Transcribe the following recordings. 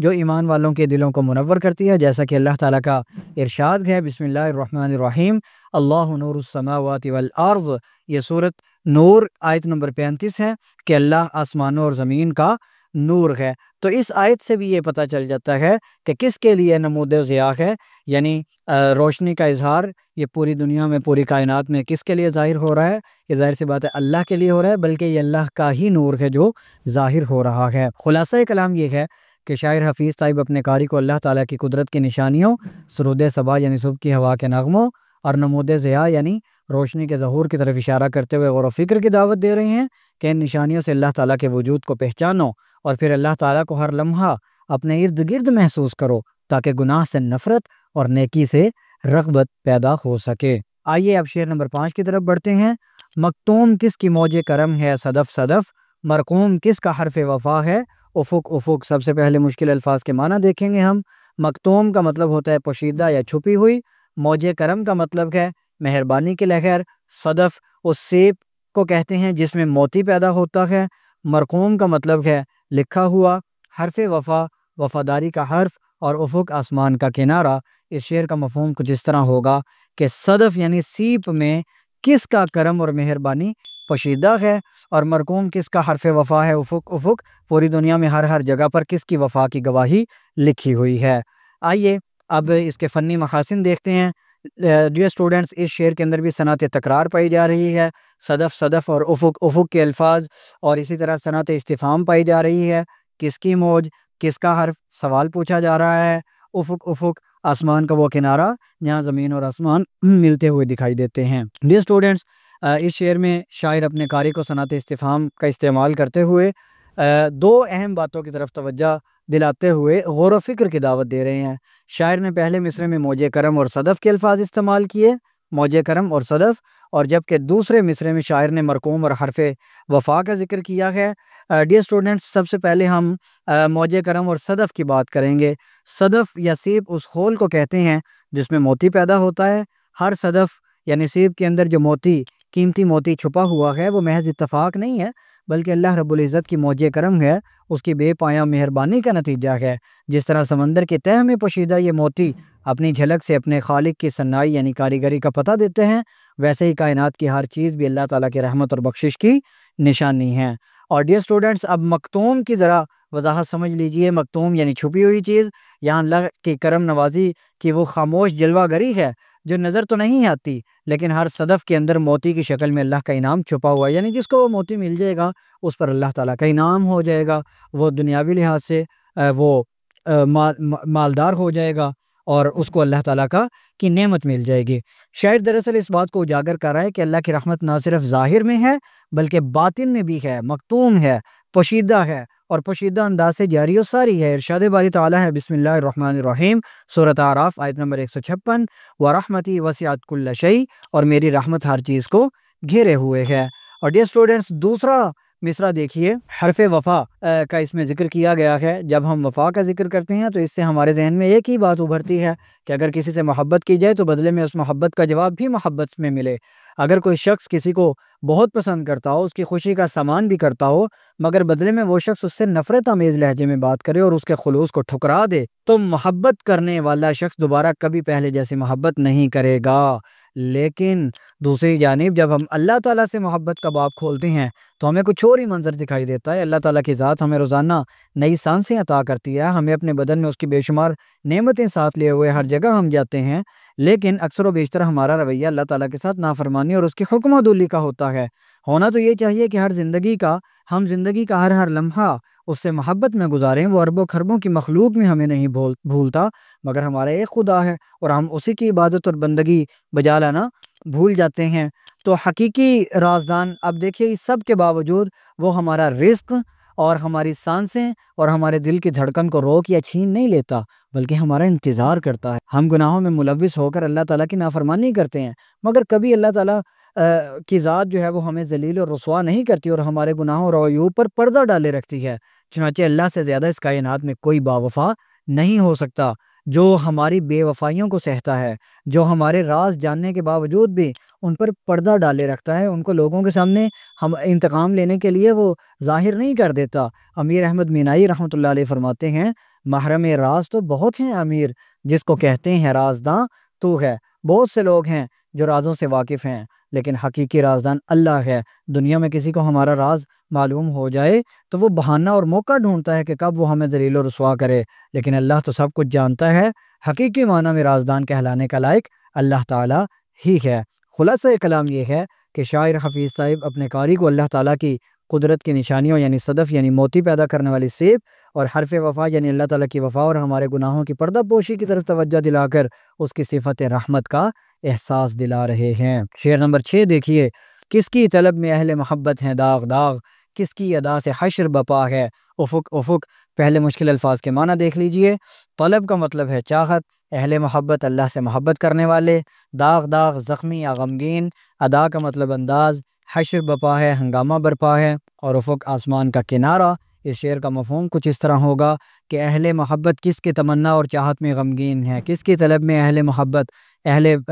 جو ایمان والوں کے دلوں کو منور کرتی ہے، جیسا کہ اللہ تعالیٰ کا ارشاد ہے بسم اللہ الرحمن الرحیم اللہ نور السماوات والارض، یہ سورۃ نور آیت نمبر 35 ہے کہ اللہ آسمانوں اور زمین کا نور ہے۔ تو اس آیت سے بھی یہ پتہ چل جاتا ہے کہ کس کے لیے نمود ضیاء ہے، یعنی روشنی کا اظہار یہ پوری دنیا میں، پوری کائنات میں کس کے لیے ظاہر ہو رہا ہے؟ یہ ظاہر سی بات ہے اللہ کے لیے ہو رہا ہے، بلکہ یہ اللہ کا ہی نور ہے جو ظاہر ہو رہا ہے۔ خلاصہ کلام یہ ہے کہ شاعر حفیظ صاحب اپنے قاری کو اللہ تعالیٰ کی قدرت کی نشانیوں، سرود صبا یعنی صبح کی ہوا کے نغموں، اور نمود ضیاء یعنی روشنی کے ظہور کی طرف اشارہ کرتے ہوئے غور و فکر کی دعوت دے رہے ہیں کہ ان نشانیوں سے اللہ تعالیٰ کے وجود کو پہچانو اور پھر اللہ تعالیٰ کو ہر لمحہ اپنے ارد گرد محسوس کرو تاکہ گناہ سے نفرت اور نیکی سے رغبت پیدا ہو سکے۔ آئیے اب شعر نمبر 5 کی طرف بڑھتے ہیں۔ مکتوم کس کی موج کرم ہے صدف صدف، مرقوم کس کا حرف وفا ہے افق افق۔ سب سے پہلے مشکل الفاظ کے معنی دیکھیں گے ہم۔ مکتوم کا مطلب ہوتا ہے پوشیدہ یا چھپی ہوئی، موج کرم کا مطلب ہے مہربانی کی لہر، صدف اس سیب کو کہتے ہیں جس میں موتی پیدا ہوتا ہے، مرقوم کا مطلب ہے لکھا ہوا، حرف وفا وفاداری کا حرف، اور افق آسمان کا کنارہ۔ اس شعر کا مفہوم کچھ اس طرح ہوگا کہ صدف یعنی سیپ میں کس کا کرم اور مہربانی پوشیدہ ہے، اور مرقوم کس کا حرف وفا ہے افق افق، پوری دنیا میں ہر جگہ پر کس کی وفا کی گواہی لکھی ہوئی ہے۔ آئیے اب اس کے فنی محاسن دیکھتے ہیں۔ ڈیئر اسٹوڈنٹس، اس شعر کے اندر بھی صنعت تکرار پائی جا رہی ہے، صدف صدف اور افق افق کے الفاظ، اور اسی طرح صنعت استفہام پائی جا رہی ہے۔ کس کی موج، کس کا حرف، سوال پوچھا جا رہا ہے۔ افق افق آسمان کا وہ کنارہ جہاں زمین اور آسمان ملتے ہوئے دکھائی دیتے ہیں۔ ڈیئر اسٹوڈنٹس، اس شعر میں شاعر اپنے قاری کو صنعت استفہام کا استعمال کرتے ہوئے دو اہم باتوں کی طرف توجہ دلاتے ہوئے غور و فکر کی دعوت دے رہے ہیں۔ شاعر نے پہلے مصرعے میں موج کرم اور صدف کے الفاظ استعمال کیے، موج کرم اور صدف، اور جبکہ دوسرے مصرعے میں شاعر نے مرقوم اور حرف وفا کا ذکر کیا ہے۔ ڈیئر اسٹوڈنٹس، سب سے پہلے ہم موج کرم اور صدف کی بات کریں گے۔ صدف یا سیب اس خول کو کہتے ہیں جس میں موتی پیدا ہوتا ہے۔ ہر صدف یعنی سیب کے اندر جو موتی، قیمتی موتی چھپا ہوا ہے، وہ محض اتفاق نہیں ہے بلکہ اللہ رب العزت کی موج کرم ہے، اس کی بے پایاں مہربانی کا نتیجہ ہے۔ جس طرح سمندر کے تہہ میں پوشیدہ یہ موتی اپنی جھلک سے اپنے خالق کی صنائی یعنی کاریگری کا پتہ دیتے ہیں، ویسے ہی کائنات کی ہر چیز بھی اللہ تعالیٰ کی رحمت اور بخشش کی نشانی ہے۔ اور ڈیئر اسٹوڈنٹس، اب مکتوم کی ذرا وضاحت سمجھ لیجئے۔ مکتوم یعنی چھپی ہوئی چیز، یہاں اللہ کی کرم نوازی کی وہ خاموش جلوہ گری ہے جو نظر تو نہیں آتی لیکن ہر صدف کے اندر موتی کی شکل میں اللہ کا انعام چھپا ہوا ہے، یعنی جس کو وہ موتی مل جائے گا اس پر اللہ تعالیٰ کا انعام ہو جائے گا، وہ دنیاوی لحاظ سے وہ مالدار ہو جائے گا اور اس کو اللہ تعالیٰ کی نعمت مل جائے گی۔ شاعر دراصل اس بات کو اجاگر کر رہا ہے کہ اللہ کی رحمت نہ صرف ظاہر میں ہے بلکہ باطن میں بھی ہے، مکتوم ہے، پوشیدہ ہے، اور پوشیدہ انداز سے جاری و ساری ہے۔ ارشاد باری تعالیٰ ہے بسم اللہ الرحمن الرحیم، سورۃ اعراف آیت نمبر 156، وَرَحْمَتِي وَسِعَتْ كُلَّ شَيْءٍ، اور میری رحمت ہر چیز کو گھیرے ہوئے ہے۔ اور ڈیئر اسٹوڈنٹس، دوسرا مصرع دیکھیے، حرف وفا کا اس میں ذکر کیا گیا ہے۔ جب ہم وفا کا ذکر کرتے ہیں تو اس سے ہمارے ذہن میں ایک ہی بات ابھرتی ہے کہ اگر کسی سے محبت کی جائے تو بدلے میں اس محبت کا جواب بھی محبت میں ملے۔ اگر کوئی شخص کسی کو بہت پسند کرتا ہو، اس کی خوشی کا سامان بھی کرتا ہو، مگر بدلے میں وہ شخص اس سے نفرت آمیز لہجے میں بات کرے اور اس کے خلوص کو ٹھکرا دے، تو محبت کرنے والا شخص دوبارہ کبھی پہلے جیسی محبت نہیں کرے گا۔ لیکن دوسری جانب جب ہم اللہ تعالیٰ سے محبت کا باب کھولتے ہیں تو ہمیں کچھ اور ہی منظر دکھائی دیتا ہے۔ اللہ تعالیٰ کی ذات ہمیں روزانہ نئی سانسیں عطا کرتی ہے، ہمیں اپنے بدن میں اس کی بے شمار نعمتیں ساتھ لیے ہوئے ہر جگہ ہم جاتے ہیں، لیکن اکثر و بیشتر ہمارا رویہ اللہ تعالیٰ کے ساتھ نافرمانی اور اس کی حکم عدولی کا ہوتا ہے۔ ہونا تو یہ چاہیے کہ ہم زندگی کا ہر لمحہ اس سے محبت میں گزاریں۔ وہ اربوں خربوں کی مخلوق میں ہمیں نہیں بھولتا، مگر ہمارا ایک خدا ہے اور ہم اسی کی عبادت اور بندگی بجا لانا بھول جاتے ہیں۔ تو حقیقی رازدان، اب دیکھیے اس سب کے باوجود وہ ہمارا رزق اور ہماری سانسیں اور ہمارے دل کی دھڑکن کو روک یا چھین نہیں لیتا بلکہ ہمارا انتظار کرتا ہے۔ ہم گناہوں میں ملوث ہو کر اللہ تعالیٰ کی نافرمانی کرتے ہیں، مگر کبھی اللہ تعالیٰ کی ذات جو ہے وہ ہمیں ذلیل اور رسوا نہیں کرتی اور ہمارے گناہوں اور عیوب پر پردہ ڈالے رکھتی ہے۔ چنانچہ اللہ سے زیادہ اس کائنات میں کوئی باوفا نہیں ہو سکتا، جو ہماری بے وفائیوں کو سہتا ہے، جو ہمارے راز جاننے کے باوجود بھی ان پر پردہ ڈالے رکھتا ہے، ان کو لوگوں کے سامنے ہم انتقام لینے کے لیے وہ ظاہر نہیں کر دیتا۔ امیر احمد مینائی رحمۃ اللہ علیہ فرماتے ہیں، محرم راز تو بہت ہیں امیر، جس کو کہتے ہیں رازداں تو ہے۔ بہت سے لوگ ہیں جو رازوں سے واقف ہیں، لیکن حقیقی رازدان اللہ ہے۔ دنیا میں کسی کو ہمارا راز معلوم ہو جائے تو وہ بہانہ اور موقع ڈھونڈتا ہے کہ کب وہ ہمیں ذلیل و رسوا کرے، لیکن اللہ تو سب کچھ جانتا ہے۔ حقیقی معنی میں رازدان کہلانے کا لائق اللہ تعالیٰ ہی ہے۔ خلاصہ کلام یہ ہے کہ شاعر حفیظ صاحب اپنے قاری کو اللہ تعالیٰ کی قدرت کی نشانیوں یعنی صدف یعنی موتی پیدا کرنے والی سیب، اور حرف وفا یعنی اللہ تعالیٰ کی وفا اور ہمارے گناہوں کی پردہ پوشی کی طرف توجہ دلا کر اس کی صفت رحمت کا احساس دلا رہے ہیں۔ شعر نمبر 6 دیکھیے، کس کی طلب میں اہل محبت ہیں داغ داغ، کس کی ادا سے حشر بپا ہے افق افق۔ پہلے مشکل الفاظ کے معنی دیکھ لیجئے۔ طلب کا مطلب ہے چاہت، اہل محبت اللہ سے محبت کرنے والے، داغ داغ زخمی یا غمگین، ادا کا مطلب انداز، حشر بپا ہے ہنگامہ برپا ہے، اور افق آسمان کا کنارہ۔ اس شعر کا مفہوم کچھ اس طرح ہوگا کہ اہل محبت کس کی تمنا اور چاہت میں غمگین ہیں، کس کی طلب میں اہل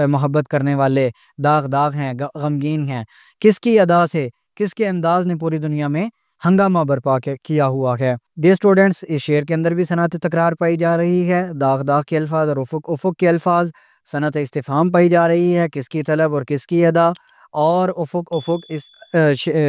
محبت کرنے والے داغ داغ ہیں، غمگین ہیں، کس کی ادا سے، کس کے انداز نے پوری دنیا میں ہنگامہ برپا کیا ہوا ہے۔ ڈیئر اسٹوڈنٹس، اس شعر کے اندر بھی صنعت تکرار پائی جا رہی ہے، داغ داغ کے الفاظ اور افق افق کے الفاظ، صنعت استفہام پائی جا رہی ہے، کس کی طلب اور کس کی ادا، اور افق افق اس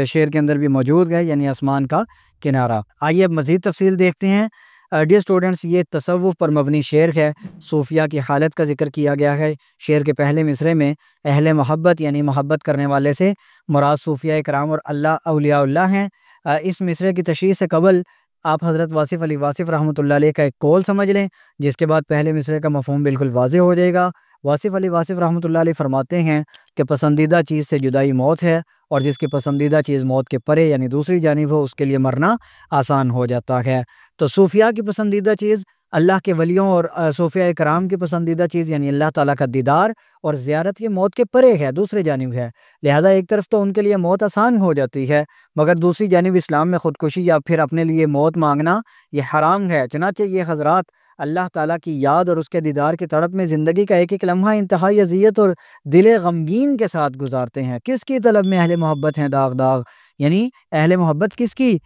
شعر کے اندر بھی موجود ہے یعنی آسمان کا کنارہ۔ آئیے اب مزید تفصیل دیکھتے ہیں۔ ڈیئر اسٹوڈنٹس، یہ تصوف پر مبنی شعر ہے، صوفیہ کی حالت کا ذکر کیا گیا ہے۔ شعر کے پہلے مصرے میں اہل محبت یعنی محبت کرنے والے سے مراد صوفیہ کرام اور اولیاء اللہ ہیں۔ اس مصرے کی تشریح سے قبل آپ حضرت واصف علی واصف رحمۃ اللہ علیہ کا ایک قول سمجھ لیں، جس کے بعد پہلے مصرے کا مفہوم بالکل واضح ہو جائے گا۔ واصف علی واصف رحمۃ اللہ علیہ فرماتے ہیں کہ پسندیدہ چیز سے جدائی موت ہے، اور جس کی پسندیدہ چیز موت کے پرے یعنی دوسری جانب ہو اس کے لیے مرنا آسان ہو جاتا ہے۔ تو صوفیہ کی پسندیدہ چیز اللہ کے ولیوں اور صوفیہ کرام کی پسندیدہ چیز یعنی اللہ تعالیٰ کا دیدار اور زیارت یہ موت کے پرے ہے، دوسری جانب ہے، لہذا ایک طرف تو ان کے لیے موت آسان ہو جاتی ہے، مگر دوسری جانب اسلام میں خودکشی یا پھر اپنے لیے موت مانگنا یہ حرام ہے۔ چنانچہ یہ حضرات اللہ تعالیٰ کی یاد اور اس کے دیدار کی تڑپ میں زندگی کا ایک ایک لمحہ انتہائی اذیت اور دل غمگین کے ساتھ گزارتے ہیں۔ کس کی طلب میں اہل محبت ہیں داغ داغ، یعنی اہل محبت کس کی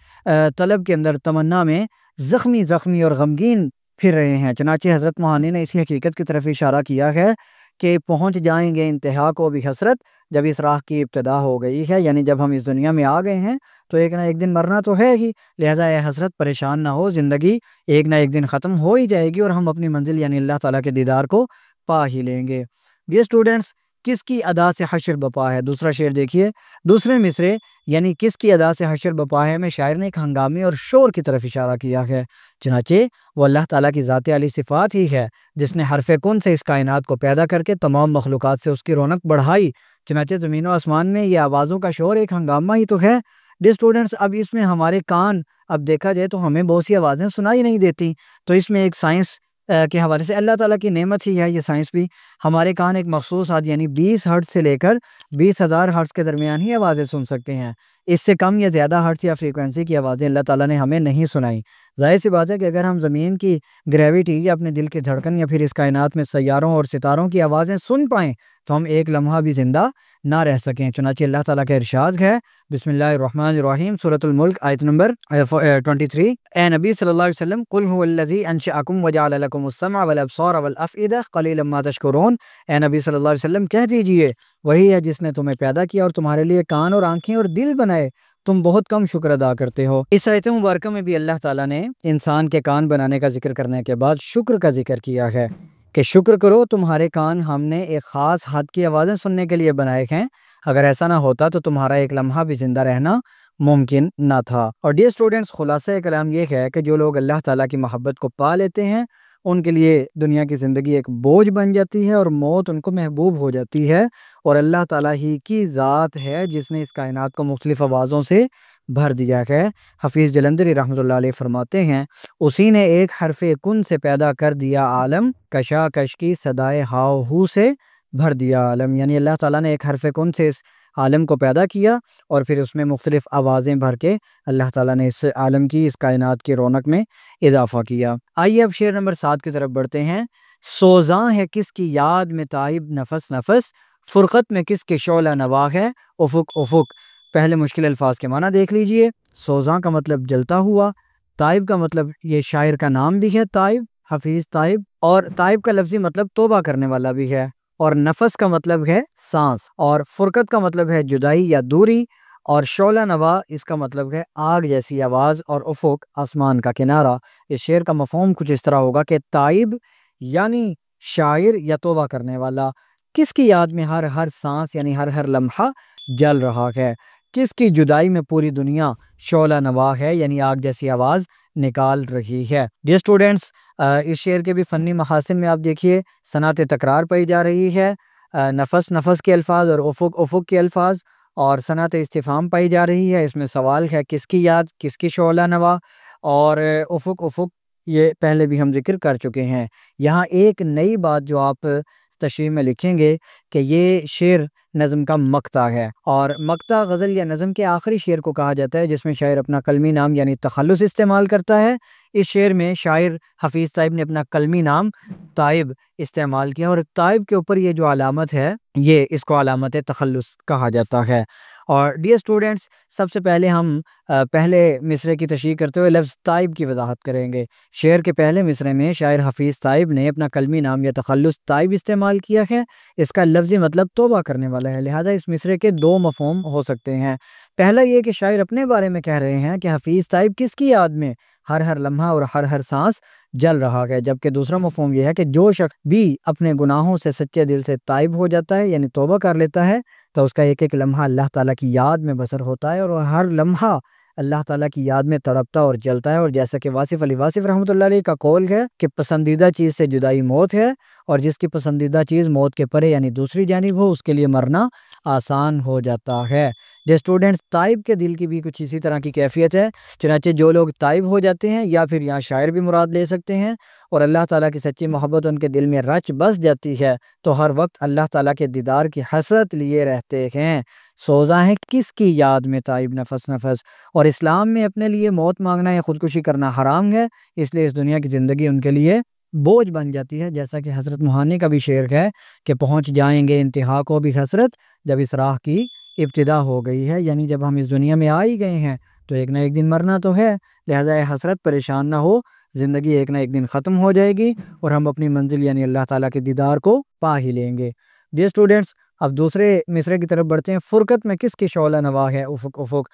طلب کے اندر تمنا میں زخمی اور غمگین پھر رہے ہیں۔ چنانچہ حضرت موہانی نے اسی حقیقت کی طرف اشارہ کیا ہے کہ پہنچ جائیں گے انتہا کو بھی حسرت جب اس راہ کی ابتدا ہو گئی ہے، یعنی جب ہم اس دنیا میں آ گئے ہیں تو ایک نہ ایک دن مرنا تو ہے ہی، لہذا اے حضرت پریشان نہ ہو، زندگی ایک نہ ایک دن ختم ہو ہی جائے گی اور ہم اپنی منزل یعنی اللہ تعالیٰ کے دیدار کو پا ہی لیں گے۔ یہ اسٹوڈنٹس، کس کی ادا سے حشر بپا ہے، دوسرا شعر دیکھیے۔ دوسرے مصرے یعنی کس کی ادا سے حشر بپا ہے میں شاعر نے ایک ہنگامے اور شور کی طرف اشارہ کیا ہے، چنانچہ وہ اللہ تعالیٰ کی ذات علی صفات ہی ہے جس نے حرف کن سے اس کائنات کو پیدا کر کے تمام مخلوقات سے اس کی رونق بڑھائی۔ چنانچہ زمین و آسمان میں یہ آوازوں کا شور ایک ہنگامہ ہی تو ہے۔ ڈیئر اسٹوڈنٹس، اب اس میں ہمارے کان، اب دیکھا جائے تو ہمیں بہت سی آوازیں سنائی نہیں دیتی، تو اس میں ایک سائنس کے حوالے سے اللہ تعالیٰ کی نعمت ہی ہے یہ سائنس بھی، ہمارے کان ایک مخصوص حد یعنی 20 ہرٹز سے لے کر 20,000 ہرٹز کے درمیان ہی آوازیں سن سکتے ہیں، اس سے کم یا زیادہ ہرٹز یا فریکوینسی کی آوازیں اللہ تعالیٰ نے ہمیں نہیں سنائی۔ ظاہر سی بات ہے کہ اگر ہم زمین کی گریویٹی یا اپنے دل کی دھڑکن یا پھر اس کائنات میں سیاروں اور ستاروں کی آوازیں سن پائیں تو ہم ایک لمحہ بھی زندہ نہ رہ سکیں۔ چنانچہ اللہ تعالیٰ کا ارشاد ہے، بسم اللہ الرحمن الرحیم، سورۃ الملک آیت نمبر 23، اے نبی صلی اللہ علیہ وسلم، قل هو الذی انشأکم وجعل لکم السمع والابصار والافئدہ قلیلا ما تشکرون، اے نبی صلی اللہ علیہ وسلم کہہ دیجئے وہی ہے جس نے تمہیں پیدا کیا اور تمہارے لیے کان اور آنکھیں اور دل بنائے، تم بہت کم شکر ادا کرتے ہو۔ اس آیت مبارکہ میں بھی اللہ تعالیٰ نے انسان کے کان بنانے کا ذکر کرنے کے بعد شکر کا ذکر کیا ہے کہ شکر کرو، تمہارے کان ہم نے ایک خاص حد کی آوازیں سننے کے لیے بنائے ہیں، اگر ایسا نہ ہوتا تو تمہارا ایک لمحہ بھی زندہ رہنا ممکن نہ تھا۔ اور ڈیئر اسٹوڈنٹس، خلاصہ کلام یہ ہے کہ جو لوگ اللہ تعالیٰ کی محبت کو پا لیتے ہیں ان کے لیے دنیا کی زندگی ایک بوجھ بن جاتی ہے اور موت ان کو محبوب ہو جاتی ہے، اور اللہ تعالیٰ ہی کی ذات ہے جس نے اس کائنات کو مختلف آوازوں سے بھر دیا ہے۔ حفیظ جلندری رحمۃ اللہ علیہ فرماتے ہیں، اسی نے ایک حرف کن سے پیدا کر دیا عالم، کشاکش کی صدائے ہاؤ ہو سے بھر دیا عالم، یعنی اللہ تعالیٰ نے ایک حرف کن سے اس عالم کو پیدا کیا اور پھر اس میں مختلف آوازیں بھر کے اللہ تعالیٰ نے اس عالم کی، اس کائنات کی رونق میں اضافہ کیا۔ آئیے اب شعر نمبر 7 کی طرف بڑھتے ہیں۔ سوزاں ہے کس کی یاد میں تائب نفس نفس، فرقت میں کس کے شعلہ نوا ہے افق افق۔ پہلے مشکل الفاظ کے معنی دیکھ لیجئے۔ سوزاں کا مطلب جلتا ہوا، تائب کا مطلب یہ شاعر کا نام بھی ہے تائب، حفیظ تائب، اور تائب کا لفظی مطلب توبہ کرنے والا بھی ہے، اور نفس کا مطلب ہے سانس، اور فرقت کا مطلب ہے جدائی یا دوری، اور شعلہ نوا اس کا مطلب ہے آگ جیسی آواز، اور افق آسمان کا کنارہ۔ اس شعر کا مفہوم کچھ اس طرح ہوگا کہ تائب یعنی شاعر یا توبہ کرنے والا، کس کی یاد میں ہر ہر سانس یعنی ہر ہر لمحہ جل رہا ہے، کس کی جدائی میں پوری دنیا شعلہ نوا ہے یعنی آگ جیسی آواز نکال رہی ہے۔ ڈیئر اسٹوڈنٹس، اس شعر کے بھی فنی محاسن میں آپ دیکھیے صنعت تکرار پائی جا رہی ہے، نفس نفس کے الفاظ اور افق افق کے الفاظ، اور صنعت استفہام پائی جا رہی ہے۔ اس میں سوال ہے کس کی یاد، کس کی شعلہ نوا، اور افق افق یہ پہلے بھی ہم ذکر کر چکے ہیں۔ یہاں ایک نئی بات جو آپ تشریح میں لکھیں گے کہ یہ شعر نظم کا مقطع ہے، اور مقطع غزل یا نظم کے آخری شعر کو کہا جاتا ہے جس میں شاعر اپنا قلمی نام یعنی تخلص استعمال کرتا ہے۔ اس شعر میں شاعر حفیظ تائب نے اپنا قلمی نام تائب استعمال کیا، اور تائب کے اوپر یہ جو علامت ہے یہ اس کو علامت تخلص کہا جاتا ہے۔ اور ڈیئر اسٹوڈنٹس، سب سے پہلے ہم پہلے مصرعے کی تشریح کرتے ہوئے لفظ تائب کی وضاحت کریں گے۔ شعر کے پہلے مصرعے میں شاعر حفیظ تائب نے اپنا قلمی نام یا تخلص تائب استعمال کیا ہے۔ اس کا لفظی مطلب توبہ کرنے والا ہے، لہذا اس مصرعے کے دو مفہوم ہو سکتے ہیں۔ پہلا یہ کہ شاعر اپنے بارے میں کہہ رہے ہیں کہ حفیظ تائب کس کی یاد میں ہر ہر لمحہ اور ہر ہر سانس جل رہا ہے، جبکہ دوسرا مفہوم یہ ہے کہ جو شخص بھی اپنے گناہوں سے سچے دل سے تائب ہو جاتا ہے یعنی توبہ کر لیتا ہے تو اس کا ایک ایک لمحہ اللہ تعالیٰ کی یاد میں بسر ہوتا ہے، اور ہر لمحہ اللہ تعالیٰ کی یاد میں تڑپتا اور جلتا ہے۔ اور جیسا کہ واصف علی واصف رحمۃ اللہ علیہ کا قول ہے کہ پسندیدہ چیز سے جدائی موت ہے، اور جس کی پسندیدہ چیز موت کے پرے یعنی دوسری جانب ہو اس کے لیے مرنا آسان ہو جاتا ہے۔ جو اسٹوڈنٹس، تائب کے دل کی بھی کچھ اسی طرح کی کیفیت ہے، چنانچہ جو لوگ تائب ہو جاتے ہیں یا پھر یہاں شاعر بھی مراد لے سکتے ہیں اور اللہ تعالیٰ کی سچی محبت ان کے دل میں رچ بس جاتی ہے تو ہر وقت اللہ تعالیٰ کے دیدار کی حسرت لیے رہتے ہیں۔ سوزاں ہیں کس کی یاد میں تائب نفس نفس، اور اسلام میں اپنے لیے موت مانگنا یا خودکشی کرنا حرام ہے، اس لیے اس دنیا کی زندگی ان کے لیے بوجھ بن جاتی ہے، جیسا کہ حضرت موہانی کا بھی شعر ہے کہ پہنچ جائیں گے انتہا کو بھی حسرت جب اس راہ کی ابتدا ہو گئی ہے، یعنی جب ہم اس دنیا میں آ ہی گئے ہیں تو ایک نہ ایک دن مرنا تو ہے، لہذا یہ حسرت پریشان نہ ہو، زندگی ایک نہ ایک دن ختم ہو جائے گی اور ہم اپنی منزل یعنی اللہ تعالیٰ کے دیدار کو پا ہی لیں گے۔ ڈیئر اسٹوڈنٹس، اب دوسرے مصرعے کی طرف بڑھتے ہیں۔ فرقت میں کس کی شعلہ نوا ہے افق افق۔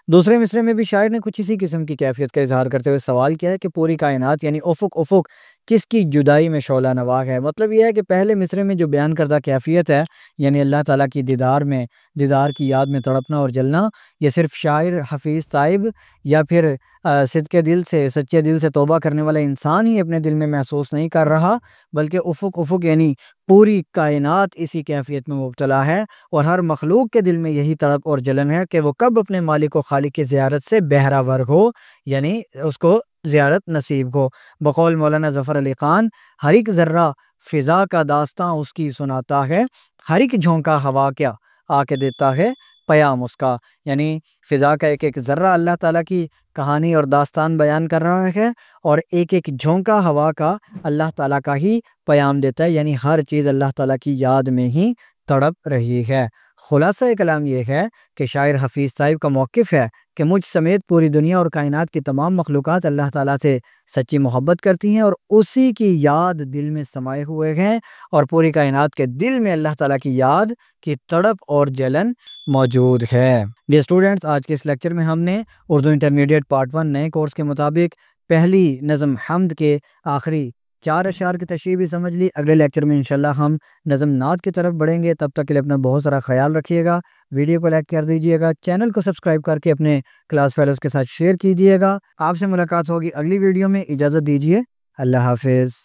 دوسرے مصرعے میں بھی شاعر نے کچھ اسی قسم کی کیفیت کا اظہار کرتے ہوئے سوال کیا ہے کہ پوری کائنات یعنی افق افق کس کی جدائی میں شعلہ نوا ہے۔ مطلب یہ ہے کہ پہلے مصرعے میں جو بیان کردہ کیفیت ہے یعنی اللہ تعالیٰ کی دیدار کی یاد میں تڑپنا اور جلنا، یہ صرف شاعر حفیظ تائب یا پھر صدقے دل سے سچے دل سے توبہ کرنے والا انسان ہی اپنے دل میں محسوس نہیں کر رہا، بلکہ افق افق یعنی پوری کائنات اسی کیفیت میں مبتلا ہے، اور ہر مخلوق کے دل میں یہی تڑپ اور جلن ہے کہ وہ کب اپنے مالک و خالق کی زیارت سے بہرہ ہو، یعنی اس کو زیارت نصیب ہو۔ بقول مولانا ظفر علی خان، ہر ایک ذرہ فضا کا داستاں اس کی سناتا ہے، ہر ایک جھونکا ہوا کیا آ کے دیتا ہے پیام اس کا، یعنی فضا کا ایک ایک ذرہ اللہ تعالیٰ کی کہانی اور داستان بیان کر رہا ہے، اور ایک ایک جھونکا ہوا کا اللہ تعالیٰ کا ہی پیام دیتا ہے، یعنی ہر چیز اللہ تعالیٰ کی یاد میں ہی تڑپ رہی ہے۔ خلاصہ کلام یہ ہے کہ شاعر حفیظ تائب کا موقف ہے کہ مجھ سمیت پوری دنیا اور کائنات کی تمام مخلوقات اللہ تعالیٰ سے سچی محبت کرتی ہیں اور اسی کی یاد دل میں سمائے ہوئے ہیں، اور پوری کائنات کے دل میں اللہ تعالیٰ کی یاد کی تڑپ اور جلن موجود ہے۔ ڈیئر اسٹوڈنٹس، آج کے اس لیکچر میں ہم نے اردو انٹرمیڈیٹ پارٹ 1 نئے کورس کے مطابق پہلی نظم حمد کے آخری 4 اشعار کی تشریح بھی سمجھ لی۔ اگلے لیکچر میں انشاءاللہ ہم نظم نعت کی طرف بڑھیں گے، تب تک کے لیے اپنا بہت سارا خیال رکھیے گا، ویڈیو کو لائک کر دیجیے گا، چینل کو سبسکرائب کر کے اپنے کلاس فیلوز کے ساتھ شیئر کیجیے گا۔ آپ سے ملاقات ہوگی اگلی ویڈیو میں، اجازت دیجیے، اللہ حافظ۔